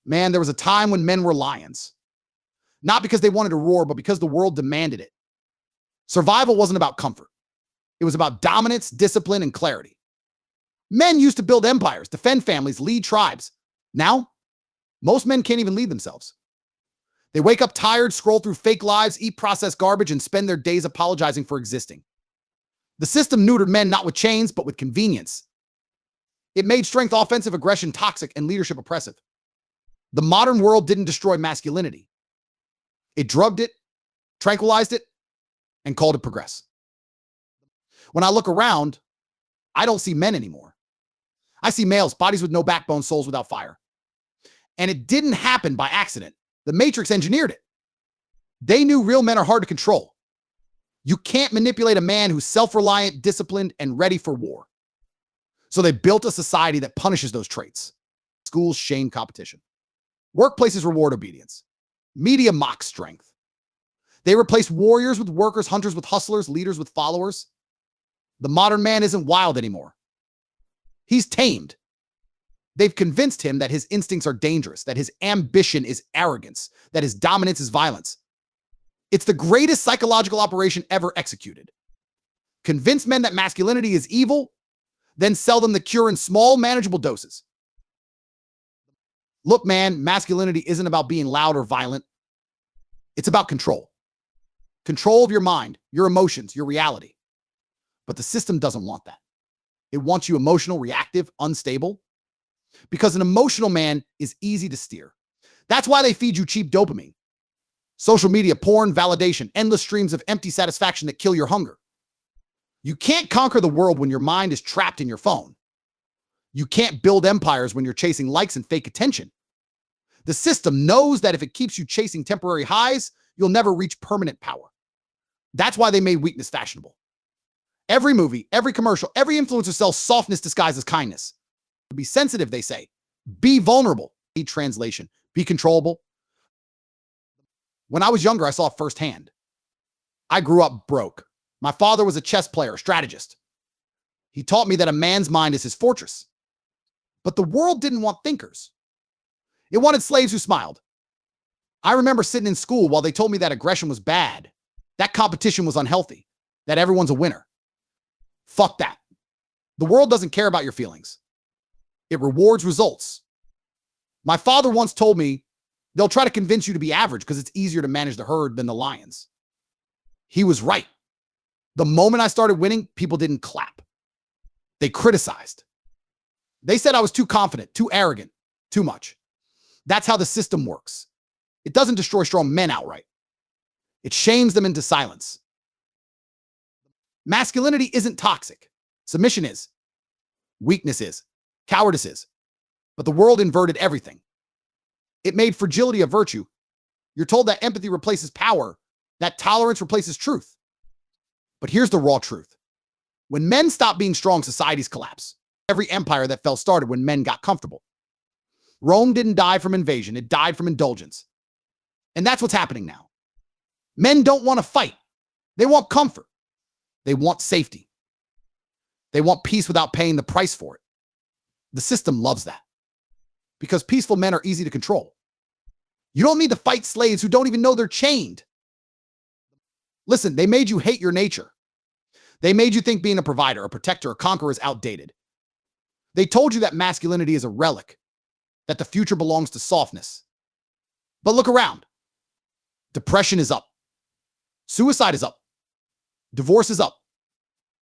Man, there was a time when men were lions. Not because they wanted to roar, but because the world demanded it. Survival wasn't about comfort. It was about dominance, discipline, and clarity. Men used to build empires, defend families, lead tribes. Now, most men can't even lead themselves. They wake up tired, scroll through fake lives, eat processed garbage, and spend their days apologizing for existing. The system neutered men not with chains, but with convenience. It made strength, offensive aggression toxic, and leadership oppressive. The modern world didn't destroy masculinity. It drugged it, tranquilized it, and called it progress. When I look around, I don't see men anymore. I see males, bodies with no backbone, souls without fire. And it didn't happen by accident. The Matrix engineered it. They knew real men are hard to control. You can't manipulate a man who's self-reliant, disciplined, and ready for war. So they built a society that punishes those traits. Schools shame competition. Workplaces reward obedience. Media mocks strength. They replace warriors with workers, hunters with hustlers, leaders with followers. The modern man isn't wild anymore. He's tamed. They've convinced him that his instincts are dangerous, that his ambition is arrogance, that his dominance is violence. It's the greatest psychological operation ever executed. Convince men that masculinity is evil, then sell them the cure in small, manageable doses. Look, man, masculinity isn't about being loud or violent. It's about control. Control of your mind, your emotions, your reality. But the system doesn't want that. It wants you emotional, reactive, unstable. Because an emotional man is easy to steer. That's why they feed you cheap dopamine. Social media, porn, validation, endless streams of empty satisfaction that kill your hunger. You can't conquer the world when your mind is trapped in your phone. You can't build empires when you're chasing likes and fake attention. The system knows that if it keeps you chasing temporary highs, you'll never reach permanent power. That's why they made weakness fashionable. Every movie, every commercial, every influencer sells softness disguised as kindness. Be sensitive, they say. Be vulnerable. Be translation. Be controllable. When I was younger, I saw it firsthand. I grew up broke. My father was a chess player, a strategist. He taught me that a man's mind is his fortress. But the world didn't want thinkers. It wanted slaves who smiled. I remember sitting in school while they told me that aggression was bad, that competition was unhealthy, that everyone's a winner. Fuck that. The world doesn't care about your feelings. It rewards results. My father once told me, they'll try to convince you to be average because it's easier to manage the herd than the lions. He was right. The moment I started winning, people didn't clap. They criticized. They said I was too confident, too arrogant, too much. That's how the system works. It doesn't destroy strong men outright. It shames them into silence. Masculinity isn't toxic. Submission is. Weakness is. Cowardice is. But the world inverted everything. It made fragility a virtue. You're told that empathy replaces power, that tolerance replaces truth. But here's the raw truth. When men stop being strong, societies collapse. Every empire that fell started when men got comfortable. Rome didn't die from invasion. It died from indulgence. And that's what's happening now. Men don't want to fight. They want comfort. They want safety. They want peace without paying the price for it. The system loves that. Because peaceful men are easy to control. You don't need to fight slaves who don't even know they're chained. Listen, they made you hate your nature. They made you think being a provider, a protector, a conqueror is outdated. They told you that masculinity is a relic, that the future belongs to softness. But look around. Depression is up. Suicide is up. Divorce is up.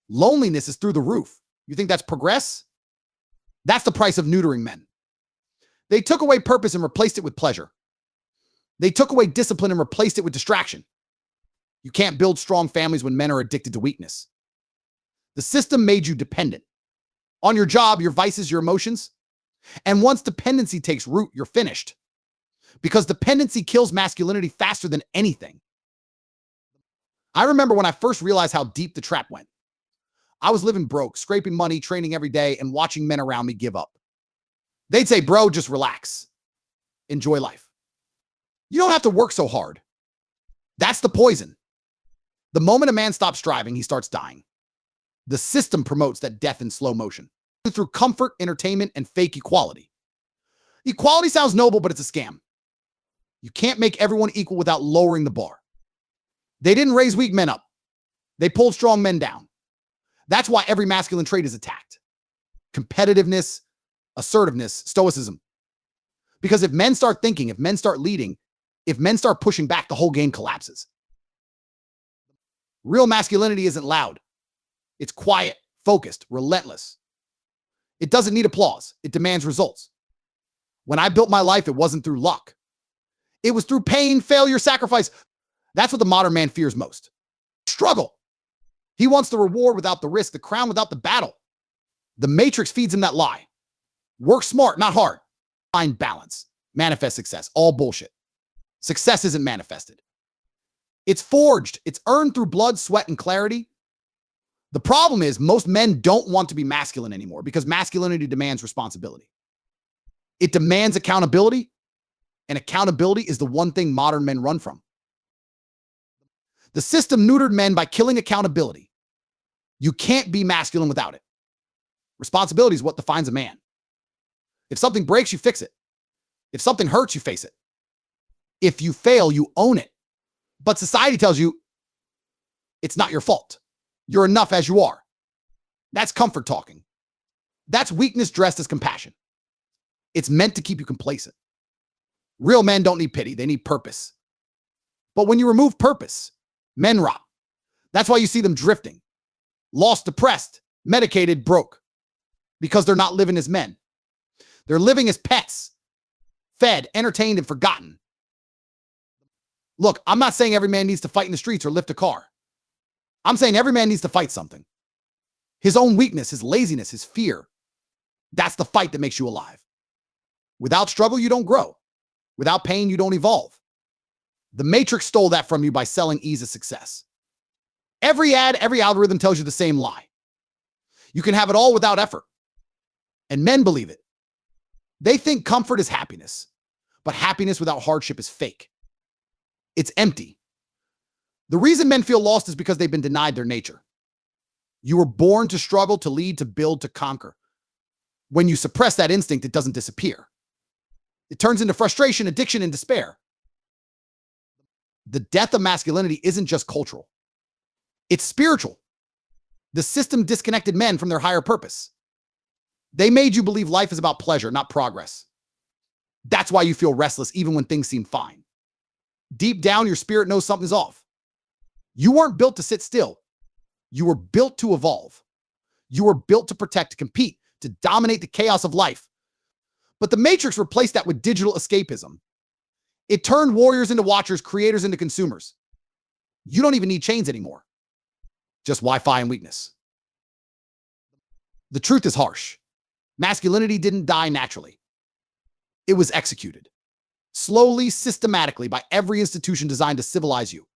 Loneliness is through the roof. You think that's progress? That's the price of neutering men. They took away purpose and replaced it with pleasure. They took away discipline and replaced it with distraction. You can't build strong families when men are addicted to weakness. The system made you dependent. On your job, your vices, your emotions. And once dependency takes root, you're finished. Because dependency kills masculinity faster than anything. I remember when I first realized how deep the trap went. I was living broke, scraping money, training every day, and watching men around me give up. They'd say, bro, just relax. Enjoy life. You don't have to work so hard. That's the poison. The moment a man stops striving, he starts dying. The system promotes that death in slow motion through comfort, entertainment, and fake equality. Equality sounds noble, but it's a scam. You can't make everyone equal without lowering the bar. They didn't raise weak men up. They pulled strong men down. That's why every masculine trait is attacked. Competitiveness, assertiveness, stoicism. Because if men start thinking, if men start leading, if men start pushing back, the whole game collapses. Real masculinity isn't loud. It's quiet, focused, relentless. It doesn't need applause. It demands results. When I built my life, it wasn't through luck. It was through pain, failure, sacrifice. That's what the modern man fears most. Struggle. He wants the reward without the risk, the crown without the battle. The Matrix feeds him that lie. Work smart, not hard. Find balance. Manifest success. All bullshit. Success isn't manifested. It's forged. It's earned through blood, sweat, and clarity. The problem is most men don't want to be masculine anymore because masculinity demands responsibility. It demands accountability, and accountability is the one thing modern men run from. The system neutered men by killing accountability. You can't be masculine without it. Responsibility is what defines a man. If something breaks, you fix it. If something hurts, you face it. If you fail, you own it. But society tells you it's not your fault. You're enough as you are. That's comfort talking. That's weakness dressed as compassion. It's meant to keep you complacent. Real men don't need pity. They need purpose. But when you remove purpose, men rot. That's why you see them drifting, lost, depressed, medicated, broke, because they're not living as men. They're living as pets, fed, entertained, and forgotten. Look, I'm not saying every man needs to fight in the streets or lift a car. I'm saying every man needs to fight something. His own weakness, his laziness, his fear. That's the fight that makes you alive. Without struggle, you don't grow. Without pain, you don't evolve. The Matrix stole that from you by selling ease as success. Every ad, every algorithm tells you the same lie. You can have it all without effort. And men believe it. They think comfort is happiness, but happiness without hardship is fake. It's empty. The reason men feel lost is because they've been denied their nature. You were born to struggle, to lead, to build, to conquer. When you suppress that instinct, it doesn't disappear. It turns into frustration, addiction, and despair. The death of masculinity isn't just cultural. It's spiritual. The system disconnected men from their higher purpose. They made you believe life is about pleasure, not progress. That's why you feel restless even when things seem fine. Deep down, your spirit knows something's off. You weren't built to sit still. You were built to evolve. You were built to protect, to compete, to dominate the chaos of life. But the Matrix replaced that with digital escapism. It turned warriors into watchers, creators into consumers. You don't even need chains anymore. Just Wi-Fi and weakness. The truth is harsh. Masculinity didn't die naturally. It was executed. Slowly, systematically, by every institution designed to civilize you.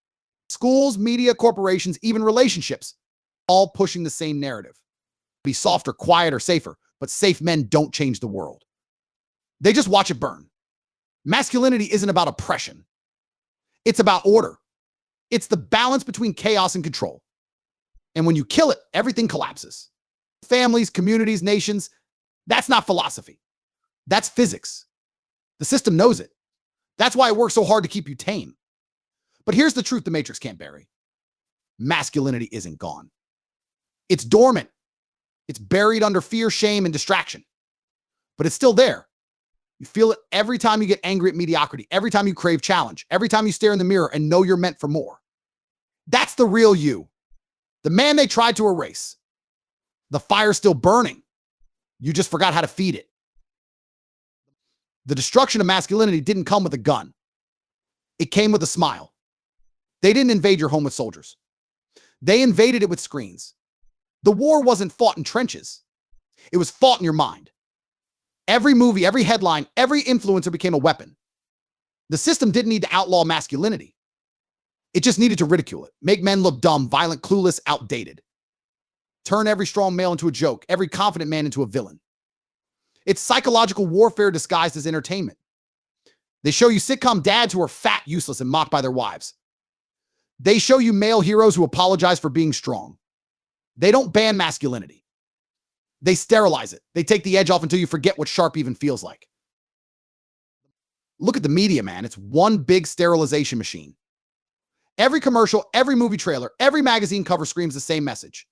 Schools, media, corporations, even relationships, all pushing the same narrative. Be softer, quieter, safer, but safe men don't change the world. They just watch it burn. Masculinity isn't about oppression. It's about order. It's the balance between chaos and control. And when you kill it, everything collapses. Families, communities, nations, that's not philosophy. That's physics. The system knows it. That's why it works so hard to keep you tame. But here's the truth the Matrix can't bury. Masculinity isn't gone. It's dormant. It's buried under fear, shame, and distraction. But it's still there. You feel it every time you get angry at mediocrity, every time you crave challenge, every time you stare in the mirror and know you're meant for more. That's the real you. The man they tried to erase. The fire's still burning. You just forgot how to feed it. The destruction of masculinity didn't come with a gun. It came with a smile. They didn't invade your home with soldiers. They invaded it with screens. The war wasn't fought in trenches. It was fought in your mind. Every movie, every headline, every influencer became a weapon. The system didn't need to outlaw masculinity. It just needed to ridicule it, make men look dumb, violent, clueless, outdated. Turn every strong male into a joke, every confident man into a villain. It's psychological warfare disguised as entertainment. They show you sitcom dads who are fat, useless, and mocked by their wives. They show you male heroes who apologize for being strong. They don't ban masculinity. They sterilize it. They take the edge off until you forget what sharp even feels like. Look at the media, man. It's one big sterilization machine. Every commercial, every movie trailer, every magazine cover screams the same message.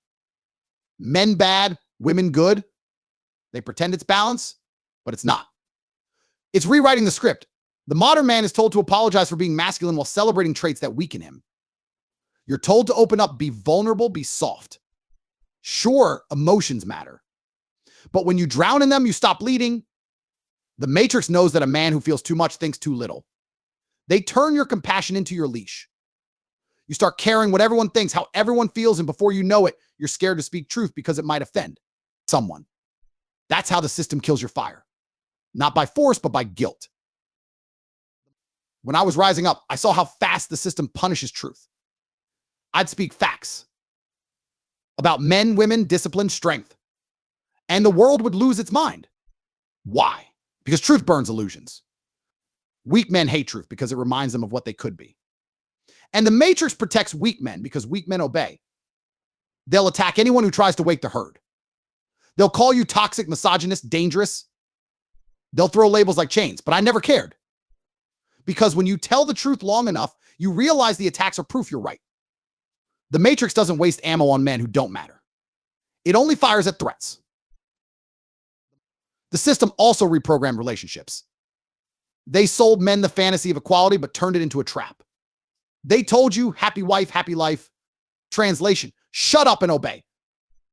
Men bad, women good. They pretend it's balance, but it's not. It's rewriting the script. The modern man is told to apologize for being masculine while celebrating traits that weaken him. You're told to open up, be vulnerable, be soft. Sure, emotions matter. But when you drown in them, you stop leading. The Matrix knows that a man who feels too much thinks too little. They turn your compassion into your leash. You start caring what everyone thinks, how everyone feels, and before you know it, you're scared to speak truth because it might offend someone. That's how the system kills your fire. Not by force, but by guilt. When I was rising up, I saw how fast the system punishes truth. I'd speak facts about men, women, discipline, strength, and the world would lose its mind. Why? Because truth burns illusions. Weak men hate truth because it reminds them of what they could be. And the Matrix protects weak men because weak men obey. They'll attack anyone who tries to wake the herd. They'll call you toxic, misogynist, dangerous. They'll throw labels like chains, but I never cared. Because when you tell the truth long enough, you realize the attacks are proof you're right. The Matrix doesn't waste ammo on men who don't matter. It only fires at threats. The system also reprogrammed relationships. They sold men the fantasy of equality, but turned it into a trap. They told you happy wife, happy life. Translation, shut up and obey.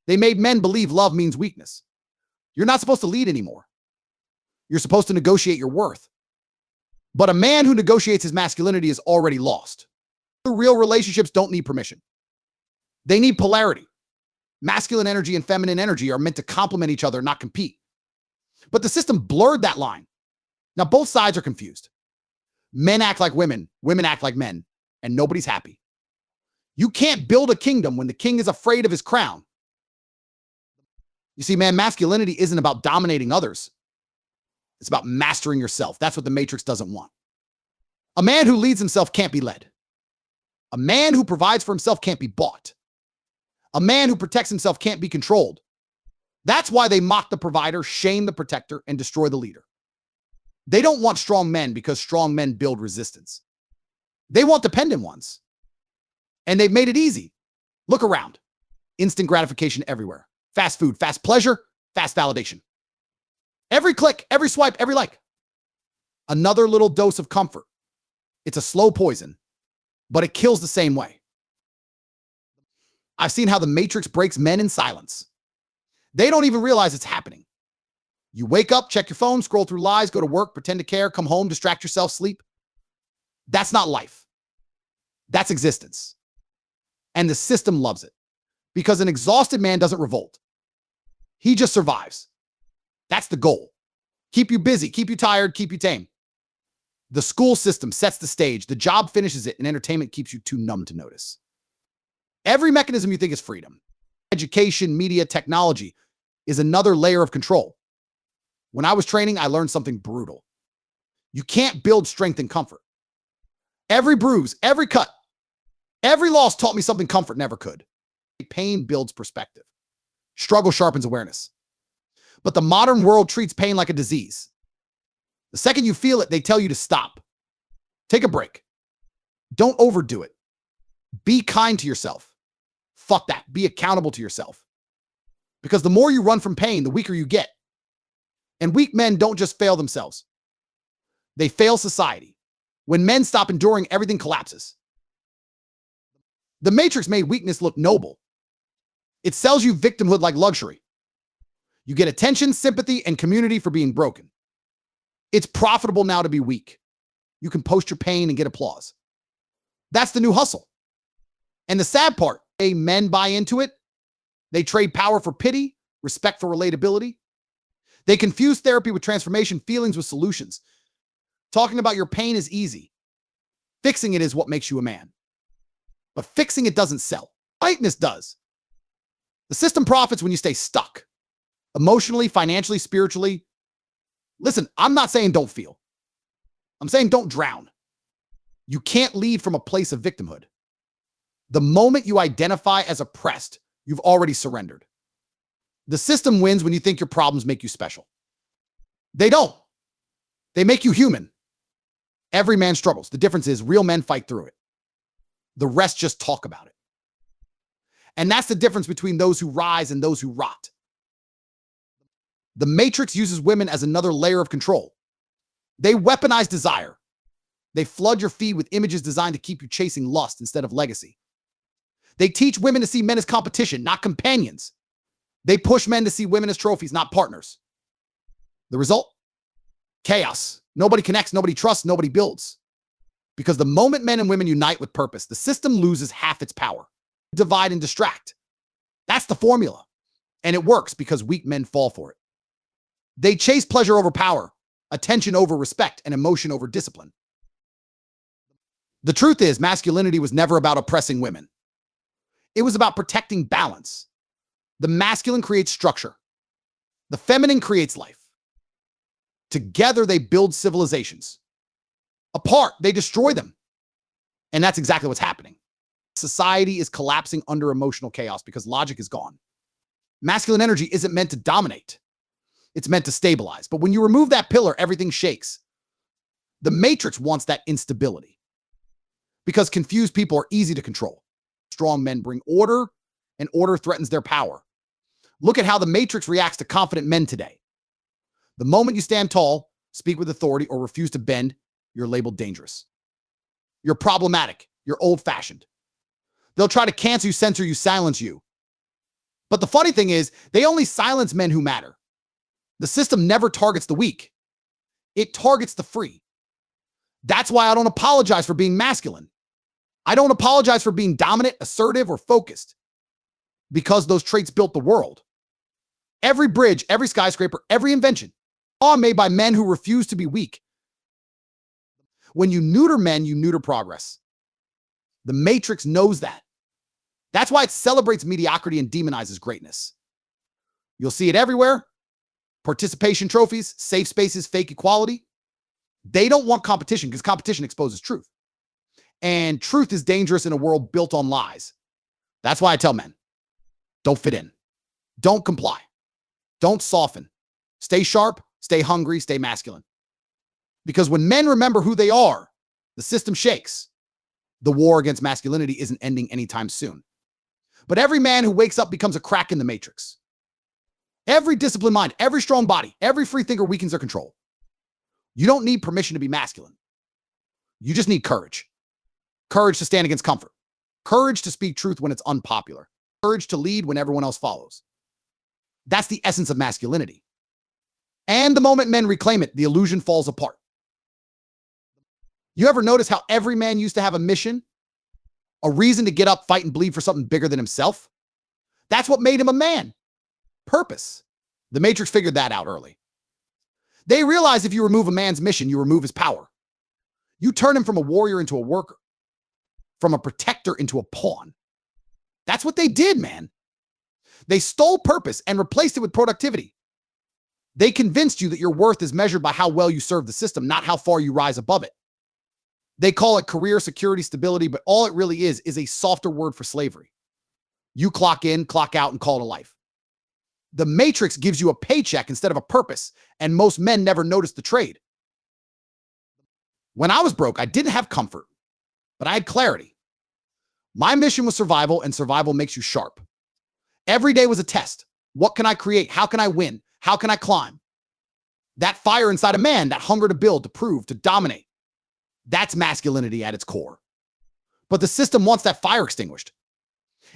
They made men believe love means weakness. You're not supposed to lead anymore. You're supposed to negotiate your worth. But a man who negotiates his masculinity is already lost. The real relationships don't need permission. They need polarity. Masculine energy and feminine energy are meant to complement each other, not compete. But the system blurred that line. Now both sides are confused. Men act like women, women act like men, and nobody's happy. You can't build a kingdom when the king is afraid of his crown. You see, man, masculinity isn't about dominating others. It's about mastering yourself. That's what the Matrix doesn't want. A man who leads himself can't be led. A man who provides for himself can't be bought. A man who protects himself can't be controlled. That's why they mock the provider, shame the protector, and destroy the leader. They don't want strong men because strong men build resistance. They want dependent ones. And they've made it easy. Look around. Instant gratification everywhere. Fast food, fast pleasure, fast validation. Every click, every swipe, every like. Another little dose of comfort. It's a slow poison, but it kills the same way. I've seen how the Matrix breaks men in silence. They don't even realize it's happening. You wake up, check your phone, scroll through lies, go to work, pretend to care, come home, distract yourself, sleep. That's not life. That's existence. And the system loves it because an exhausted man doesn't revolt. He just survives. That's the goal. Keep you busy, keep you tired, keep you tame. The school system sets the stage, the job finishes it, and entertainment keeps you too numb to notice. Every mechanism you think is freedom, education, media, technology, is another layer of control. When I was training, I learned something brutal. You can't build strength in comfort. Every bruise, every cut, every loss taught me something comfort never could. Pain builds perspective. Struggle sharpens awareness. But the modern world treats pain like a disease. The second you feel it, they tell you to stop. Take a break. Don't overdo it. Be kind to yourself. Fuck that. Be accountable to yourself. Because the more you run from pain, the weaker you get. And weak men don't just fail themselves. They fail society. When men stop enduring, everything collapses. The Matrix made weakness look noble. It sells you victimhood like luxury. You get attention, sympathy, and community for being broken. It's profitable now to be weak. You can post your pain and get applause. That's the new hustle. And the sad part, men buy into it. They trade power for pity, respect for relatability. They confuse therapy with transformation, feelings with solutions. Talking about your pain is easy. Fixing it is what makes you a man. But fixing it doesn't sell. Lightness does. The system profits when you stay stuck. Emotionally, financially, spiritually. Listen, I'm not saying don't feel. I'm saying don't drown. You can't lead from a place of victimhood. The moment you identify as oppressed, you've already surrendered. The system wins when you think your problems make you special. They don't. They make you human. Every man struggles. The difference is real men fight through it. The rest just talk about it. And that's the difference between those who rise and those who rot. The Matrix uses women as another layer of control. They weaponize desire. They flood your feed with images designed to keep you chasing lust instead of legacy. They teach women to see men as competition, not companions. They push men to see women as trophies, not partners. The result? Chaos. Nobody connects, nobody trusts, nobody builds. Because the moment men and women unite with purpose, the system loses half its power. Divide and distract. That's the formula. And it works because weak men fall for it. They chase pleasure over power, attention over respect, and emotion over discipline. The truth is, masculinity was never about oppressing women. It was about protecting balance. The masculine creates structure. The feminine creates life. Together, they build civilizations. Apart, they destroy them. And that's exactly what's happening. Society is collapsing under emotional chaos because logic is gone. Masculine energy isn't meant to dominate. It's meant to stabilize. But when you remove that pillar, everything shakes. The Matrix wants that instability because confused people are easy to control. Strong men bring order, and order threatens their power. Look at how the Matrix reacts to confident men today. The moment you stand tall, speak with authority, or refuse to bend, you're labeled dangerous. You're problematic. You're old-fashioned. They'll try to cancel you, censor you, silence you. But the funny thing is, they only silence men who matter. The system never targets the weak. It targets the free. That's why I don't apologize for being masculine. I don't apologize for being dominant, assertive, or focused, because those traits built the world. Every bridge, every skyscraper, every invention, all made by men who refuse to be weak. When you neuter men, you neuter progress. The Matrix knows that. That's why it celebrates mediocrity and demonizes greatness. You'll see it everywhere. Participation trophies, safe spaces, fake equality. They don't want competition because competition exposes truth. And truth is dangerous in a world built on lies. That's why I tell men, don't fit in. Don't comply. Don't soften. Stay sharp, stay hungry, stay masculine. Because when men remember who they are, the system shakes. The war against masculinity isn't ending anytime soon. But every man who wakes up becomes a crack in the Matrix. Every disciplined mind, every strong body, every free thinker weakens their control. You don't need permission to be masculine. You just need courage. Courage to stand against comfort. Courage to speak truth when it's unpopular. Courage to lead when everyone else follows. That's the essence of masculinity. And the moment men reclaim it, the illusion falls apart. You ever notice how every man used to have a mission? A reason to get up, fight, and bleed for something bigger than himself? That's what made him a man. Purpose. The Matrix figured that out early. They realize if you remove a man's mission, you remove his power. You turn him from a warrior into a worker, from a protector into a pawn. That's what they did, man. They stole purpose and replaced it with productivity. They convinced you that your worth is measured by how well you serve the system, not how far you rise above it. They call it career security, stability, but all it really is a softer word for slavery. You clock in, clock out, and call it a life. The Matrix gives you a paycheck instead of a purpose, and most men never notice the trade. When I was broke, I didn't have comfort, but I had clarity. My mission was survival, and survival makes you sharp. Every day was a test. What can I create? How can I win? How can I climb? That fire inside a man, that hunger to build, to prove, to dominate, that's masculinity at its core. But the system wants that fire extinguished.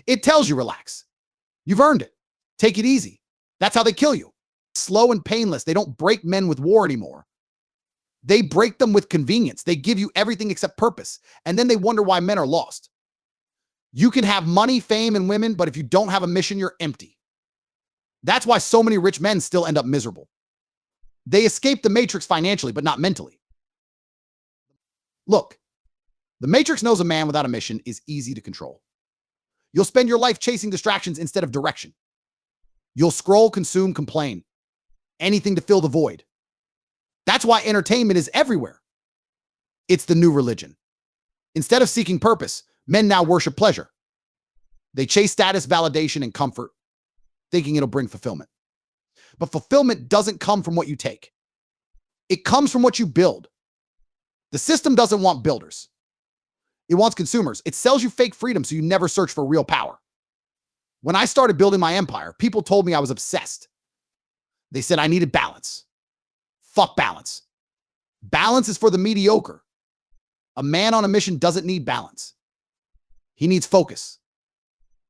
It tells you, relax. You've earned it. Take it easy. That's how they kill you. Slow and painless. They don't break men with war anymore. They break them with convenience. They give you everything except purpose. And then they wonder why men are lost. You can have money, fame, and women, but if you don't have a mission, you're empty. That's why so many rich men still end up miserable. They escape the Matrix financially, but not mentally. Look, the Matrix knows a man without a mission is easy to control. You'll spend your life chasing distractions instead of direction. You'll scroll, consume, complain. Anything to fill the void. That's why entertainment is everywhere. It's the new religion. Instead of seeking purpose, men now worship pleasure. They chase status, validation, and comfort, thinking it'll bring fulfillment. But fulfillment doesn't come from what you take. It comes from what you build. The system doesn't want builders. It wants consumers. It sells you fake freedom so you never search for real power. When I started building my empire, people told me I was obsessed. They said I needed balance. Fuck balance. Balance is for the mediocre. A man on a mission doesn't need balance. He needs focus.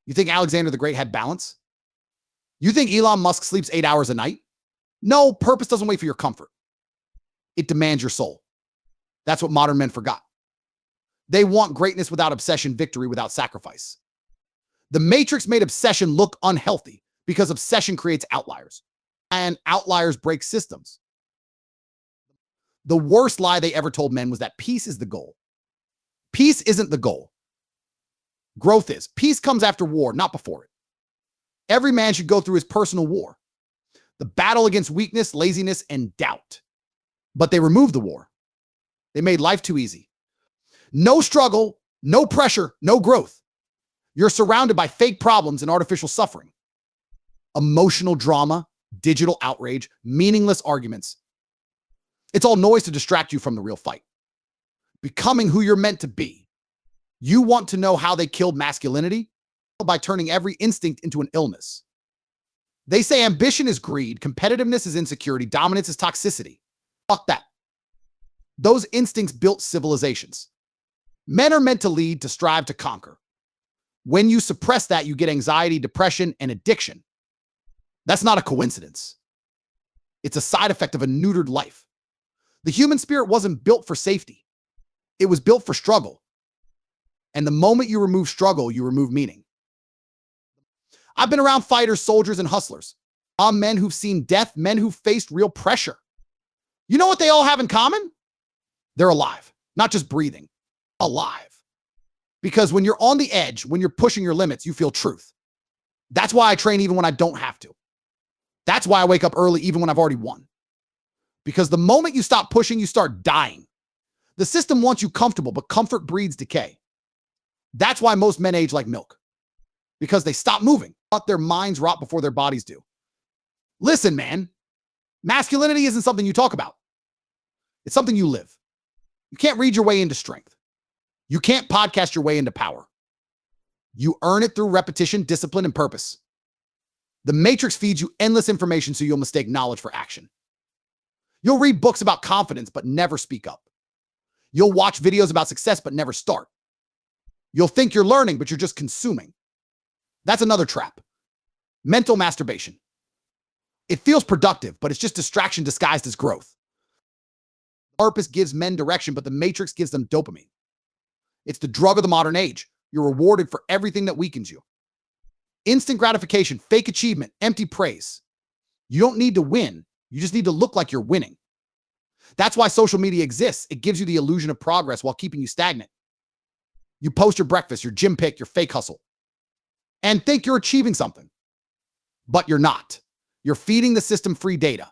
You think Alexander the Great had balance? You think Elon Musk sleeps 8 hours a night? No, purpose doesn't wait for your comfort. It demands your soul. That's what modern men forgot. They want greatness without obsession, victory without sacrifice. The Matrix made obsession look unhealthy because obsession creates outliers, and outliers break systems. The worst lie they ever told men was that peace is the goal. Peace isn't the goal. Growth is. Peace comes after war, not before it. Every man should go through his personal war, the battle against weakness, laziness, and doubt. But they removed the war. They made life too easy. No struggle, no pressure, no growth. You're surrounded by fake problems and artificial suffering. Emotional drama, digital outrage, meaningless arguments. It's all noise to distract you from the real fight. Becoming who you're meant to be. You want to know how they killed masculinity? By turning every instinct into an illness. They say ambition is greed, competitiveness is insecurity, dominance is toxicity. Fuck that. Those instincts built civilizations. Men are meant to lead, to strive, to conquer. When you suppress that, you get anxiety, depression, and addiction. That's not a coincidence. It's a side effect of a neutered life. The human spirit wasn't built for safety. It was built for struggle. And the moment you remove struggle, you remove meaning. I've been around fighters, soldiers, and hustlers. I'm men who've seen death, men who've faced real pressure. You know what they all have in common? They're alive, not just breathing, alive. Because when you're on the edge, when you're pushing your limits, you feel truth. That's why I train even when I don't have to. That's why I wake up early even when I've already won. Because the moment you stop pushing, you start dying. The system wants you comfortable, but comfort breeds decay. That's why most men age like milk. Because they stop moving. But their minds rot before their bodies do. Listen, man. Masculinity isn't something you talk about. It's something you live. You can't read your way into strength. You can't podcast your way into power. You earn it through repetition, discipline, and purpose. The Matrix feeds you endless information so you'll mistake knowledge for action. You'll read books about confidence, but never speak up. You'll watch videos about success, but never start. You'll think you're learning, but you're just consuming. That's another trap. Mental masturbation. It feels productive, but it's just distraction disguised as growth. Purpose gives men direction, but the Matrix gives them dopamine. It's the drug of the modern age. You're rewarded for everything that weakens you. Instant gratification, fake achievement, empty praise. You don't need to win. You just need to look like you're winning. That's why social media exists. It gives you the illusion of progress while keeping you stagnant. You post your breakfast, your gym pic, your fake hustle, and think you're achieving something. But you're not. You're feeding the system free data,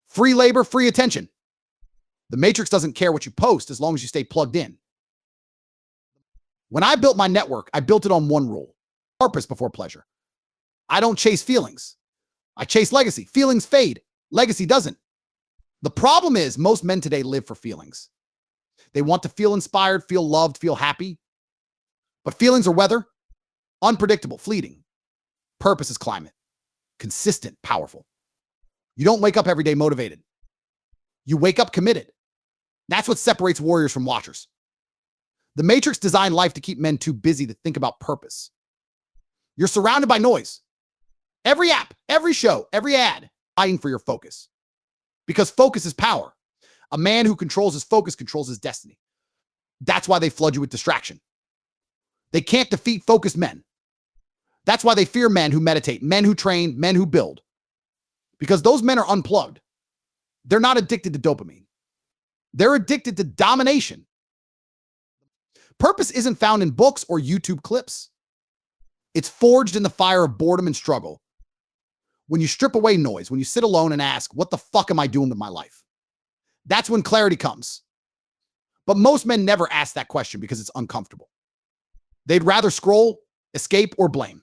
free labor, free attention. The Matrix doesn't care what you post as long as you stay plugged in. When I built my network, I built it on one rule: purpose before pleasure. I don't chase feelings. I chase legacy. Feelings fade. Legacy doesn't. The problem is most men today live for feelings. They want to feel inspired, feel loved, feel happy. But feelings are weather, unpredictable, fleeting. Purpose is climate, consistent, powerful. You don't wake up every day motivated. You wake up committed. That's what separates warriors from watchers. The Matrix designed life to keep men too busy to think about purpose. You're surrounded by noise. Every app, every show, every ad, fighting for your focus. Because focus is power. A man who controls his focus controls his destiny. That's why they flood you with distraction. They can't defeat focused men. That's why they fear men who meditate, men who train, men who build. Because those men are unplugged. They're not addicted to dopamine. They're addicted to domination. Purpose isn't found in books or YouTube clips. It's forged in the fire of boredom and struggle. When you strip away noise, when you sit alone and ask, what the fuck am I doing with my life? That's when clarity comes. But most men never ask that question because it's uncomfortable. They'd rather scroll, escape, or blame.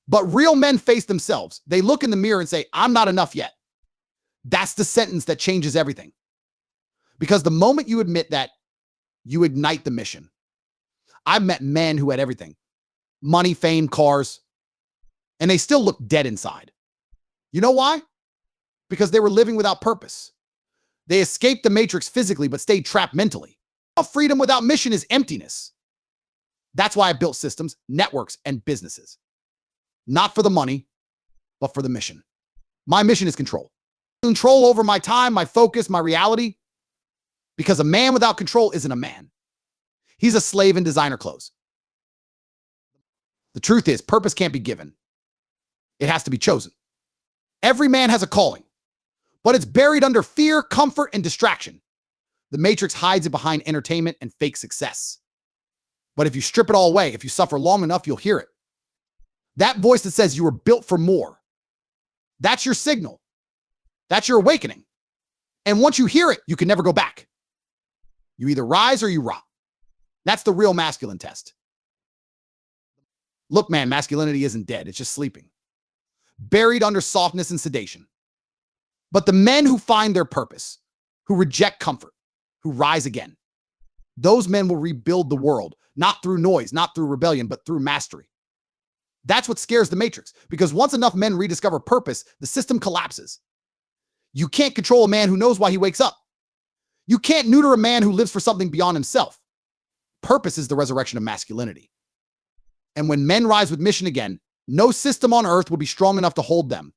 But real men face themselves. They look in the mirror and say, I'm not enough yet. That's the sentence that changes everything. Because the moment you admit that You ignite the mission. I've met men who had everything: money, fame, cars, and they still look dead inside. You know why? Because they were living without purpose. They escaped the matrix physically, but stayed trapped mentally. Freedom without mission is emptiness. That's why I built systems, networks, and businesses. Not for the money, but for the mission. My mission is control. Control over my time, my focus, my reality. Because a man without control isn't a man. He's a slave in designer clothes. The truth is, purpose can't be given. It has to be chosen. Every man has a calling, but it's buried under fear, comfort, and distraction. The matrix hides it behind entertainment and fake success. But if you strip it all away, if you suffer long enough, you'll hear it. That voice that says you were built for more. That's your signal. That's your awakening. And once you hear it, you can never go back. You either rise or you rot. That's the real masculine test. Look, man, masculinity isn't dead. It's just sleeping, buried under softness and sedation. But the men who find their purpose, who reject comfort, who rise again, those men will rebuild the world, not through noise, not through rebellion, but through mastery. That's what scares the matrix, because once enough men rediscover purpose, the system collapses. You can't control a man who knows why he wakes up. You can't neuter a man who lives for something beyond himself. Purpose is the resurrection of masculinity. And when men rise with mission again, no system on earth will be strong enough to hold them.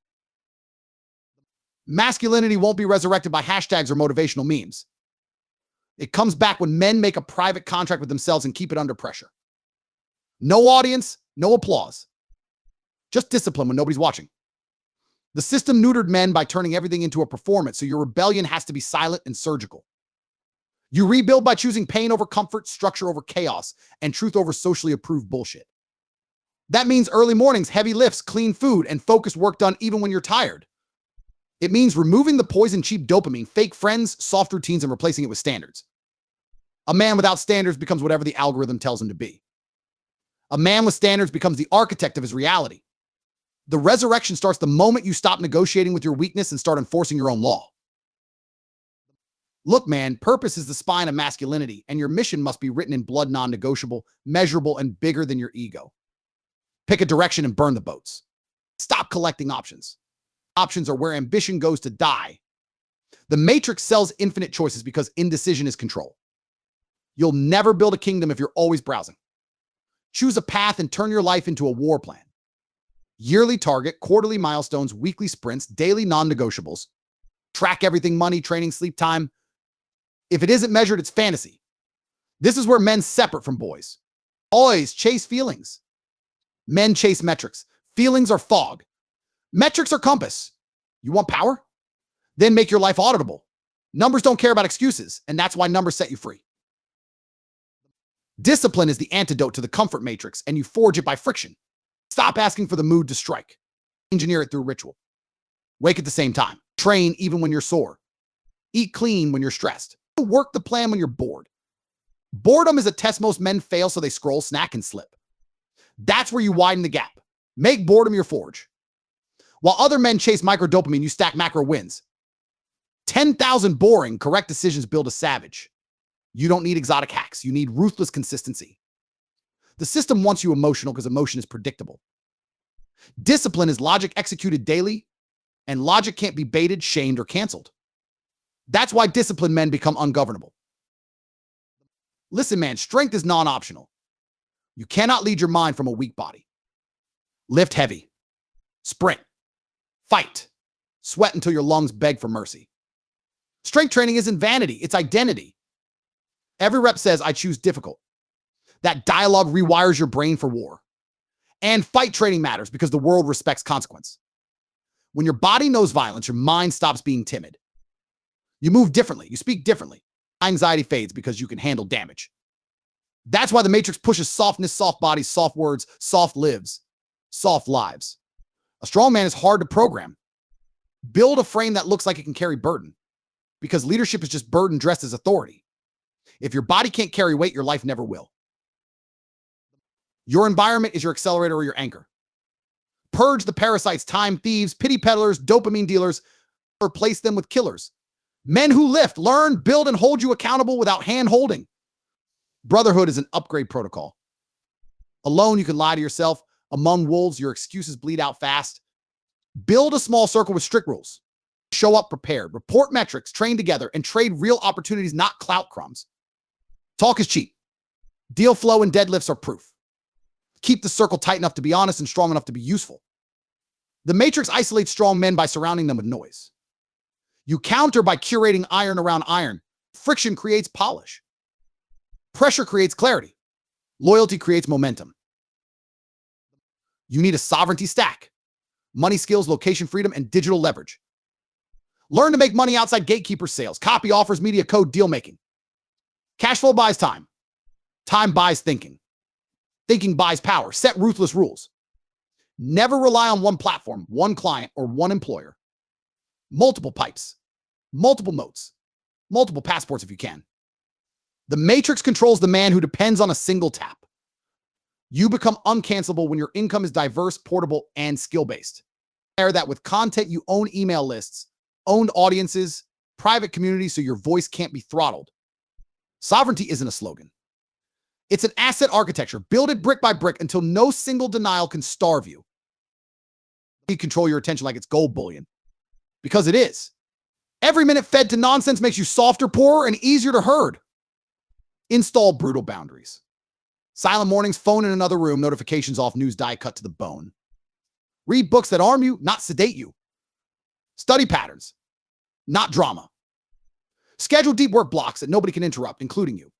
Masculinity won't be resurrected by hashtags or motivational memes. It comes back when men make a private contract with themselves and keep it under pressure. No audience, no applause. Just discipline when nobody's watching. The system neutered men by turning everything into a performance, so your rebellion has to be silent and surgical. You rebuild by choosing pain over comfort, structure over chaos, and truth over socially approved bullshit. That means early mornings, heavy lifts, clean food, and focused work done even when you're tired. It means removing the poison cheap dopamine, fake friends, soft routines, and replacing it with standards. A man without standards becomes whatever the algorithm tells him to be. A man with standards becomes the architect of his reality. The resurrection starts the moment you stop negotiating with your weakness and start enforcing your own law. Look, man, purpose is the spine of masculinity, and your mission must be written in blood, non-negotiable, measurable, and bigger than your ego. Pick a direction and burn the boats. Stop collecting options. Options are where ambition goes to die. The matrix sells infinite choices because indecision is control. You'll never build a kingdom if you're always browsing. Choose a path and turn your life into a war plan. Yearly target, quarterly milestones, weekly sprints, daily non-negotiables. Track everything: money, training, sleep time. If it isn't measured, it's fantasy. This is where men separate from boys. Always chase feelings. Men chase metrics. Feelings are fog. Metrics are compass. You want power? Then make your life auditable. Numbers don't care about excuses, and that's why numbers set you free. Discipline is the antidote to the comfort matrix, and you forge it by friction. Stop asking for the mood to strike. Engineer it through ritual. Wake at the same time. Train even when you're sore. Eat clean when you're stressed. Work the plan when you're bored. Boredom is a test most men fail, so they scroll, snack, and slip. That's where you widen the gap. Make boredom your forge. While other men chase microdopamine, you stack macro wins. 10,000 boring, correct decisions build a savage. You don't need exotic hacks. You need ruthless consistency. The system wants you emotional because emotion is predictable. Discipline is logic executed daily, and logic can't be baited, shamed, or canceled. That's why disciplined men become ungovernable. Listen, man, strength is non-optional. You cannot lead your mind from a weak body. Lift heavy. Sprint. Fight. Sweat until your lungs beg for mercy. Strength training isn't vanity, it's identity. Every rep says, I choose difficult. That dialogue rewires your brain for war. And fight training matters because the world respects consequence. When your body knows violence, your mind stops being timid. You move differently. You speak differently. Anxiety fades because you can handle damage. That's why the matrix pushes softness, soft bodies, soft words, soft lives, soft lives. A strong man is hard to program. Build a frame that looks like it can carry burden, because leadership is just burden dressed as authority. If your body can't carry weight, your life never will. Your environment is your accelerator or your anchor. Purge the parasites, time thieves, pity peddlers, dopamine dealers. Replace them with killers. Men who lift, learn, build, and hold you accountable without hand-holding. Brotherhood is an upgrade protocol. Alone, you can lie to yourself. Among wolves, your excuses bleed out fast. Build a small circle with strict rules. Show up prepared. Report metrics, train together, and trade real opportunities, not clout crumbs. Talk is cheap. Deal flow and deadlifts are proof. Keep the circle tight enough to be honest and strong enough to be useful. The matrix isolates strong men by surrounding them with noise. You counter by curating iron around iron. Friction creates polish. Pressure creates clarity. Loyalty creates momentum. You need a sovereignty stack. Money, skills, location freedom, and digital leverage. Learn to make money outside gatekeeper sales, copy offers, media code, deal making. Cash flow buys time. Time buys thinking. Thinking buys power. Set ruthless rules. Never rely on one platform, one client, or one employer. Multiple pipes, multiple moats, multiple passports if you can. The matrix controls the man who depends on a single tap. You become uncancelable when your income is diverse, portable, and skill-based. Pair that with content, you own email lists, owned audiences, private communities, so your voice can't be throttled. Sovereignty isn't a slogan. It's an asset architecture. Build it brick by brick until no single denial can starve you. You control your attention like it's gold bullion. Because it is. Every minute fed to nonsense makes you softer, poorer, and easier to herd. Install brutal boundaries. Silent mornings, phone in another room, notifications off, news die cut to the bone. Read books that arm you, not sedate you. Study patterns, not drama. Schedule deep work blocks that nobody can interrupt, including you.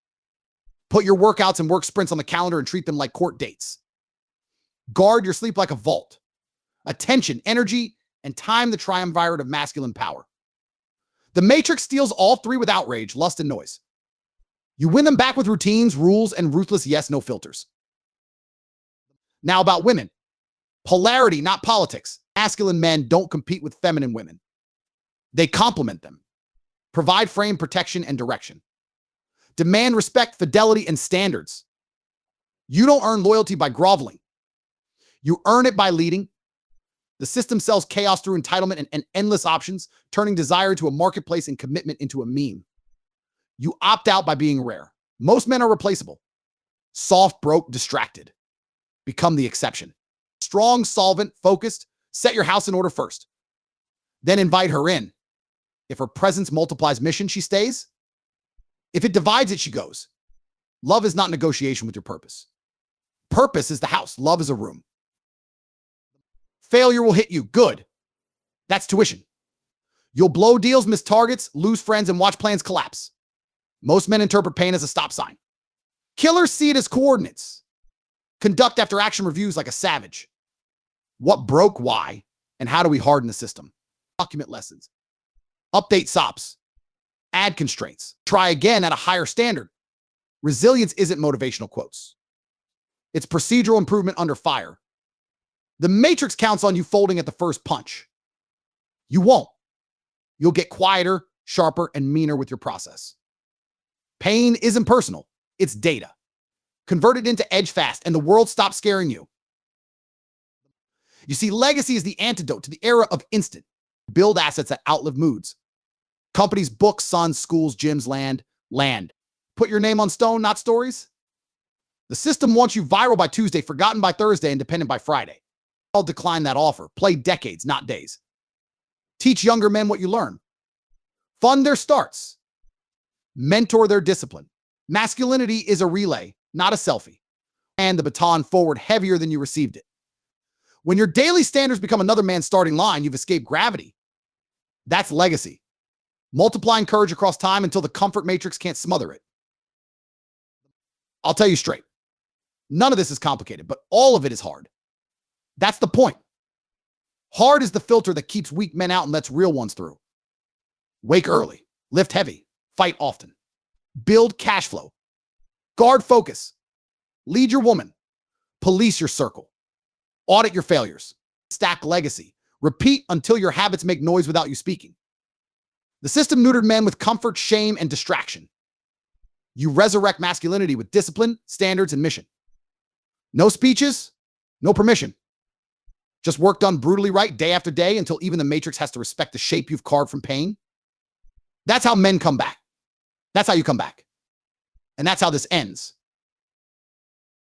Put your workouts and work sprints on the calendar and treat them like court dates. Guard your sleep like a vault. Attention, energy, and time, the triumvirate of masculine power. The matrix steals all three with outrage, lust, and noise. You win them back with routines, rules, and ruthless yes, no filters. Now about women. Polarity, not politics. Masculine men don't compete with feminine women. They complement them. Provide frame, protection, and direction. Demand respect, fidelity, and standards. You don't earn loyalty by groveling. You earn it by leading. The system sells chaos through entitlement and endless options, turning desire into a marketplace and commitment into a meme. You opt out by being rare. Most men are replaceable. Soft, broke, distracted. Become the exception. Strong, solvent, focused. Set your house in order first. Then invite her in. If her presence multiplies mission, she stays. If it divides it, she goes. Love is not negotiation with your purpose. Purpose is the house. Love is a room. Failure will hit you. Good. That's tuition. You'll blow deals, miss targets, lose friends, and watch plans collapse. Most men interpret pain as a stop sign. Killers see it as coordinates. Conduct after action reviews like a savage. What broke, why, and how do we harden the system? Document lessons. Update SOPs. Add constraints. Try again at a higher standard. Resilience isn't motivational quotes. It's procedural improvement under fire. The matrix counts on you folding at the first punch. You won't. You'll get quieter, sharper, and meaner with your process. Pain isn't personal. It's data. Convert it into edge fast, and the world stops scaring you. You see, legacy is the antidote to the era of instant. Build assets that outlive moods. Companies, books, sons, schools, gyms, land. Put your name on stone, not stories. The system wants you viral by Tuesday, forgotten by Thursday, and dependent by Friday. I'll decline that offer. Play decades, not days. Teach younger men what you learn. Fund their starts. Mentor their discipline. Masculinity is a relay, not a selfie. And the baton forward heavier than you received it. When your daily standards become another man's starting line, you've escaped gravity. That's legacy. Multiplying courage across time until the comfort matrix can't smother it. I'll tell you straight. None of this is complicated, but all of it is hard. That's the point. Hard is the filter that keeps weak men out and lets real ones through. Wake early, lift heavy, fight often. Build cash flow. Guard focus. Lead your woman. Police your circle. Audit your failures. Stack legacy. Repeat until your habits make noise without you speaking. The system neutered men with comfort, shame, and distraction. You resurrect masculinity with discipline, standards, and mission. No speeches, no permission. Just work done brutally right day after day until even the matrix has to respect the shape you've carved from pain. That's how men come back. That's how you come back. And that's how this ends.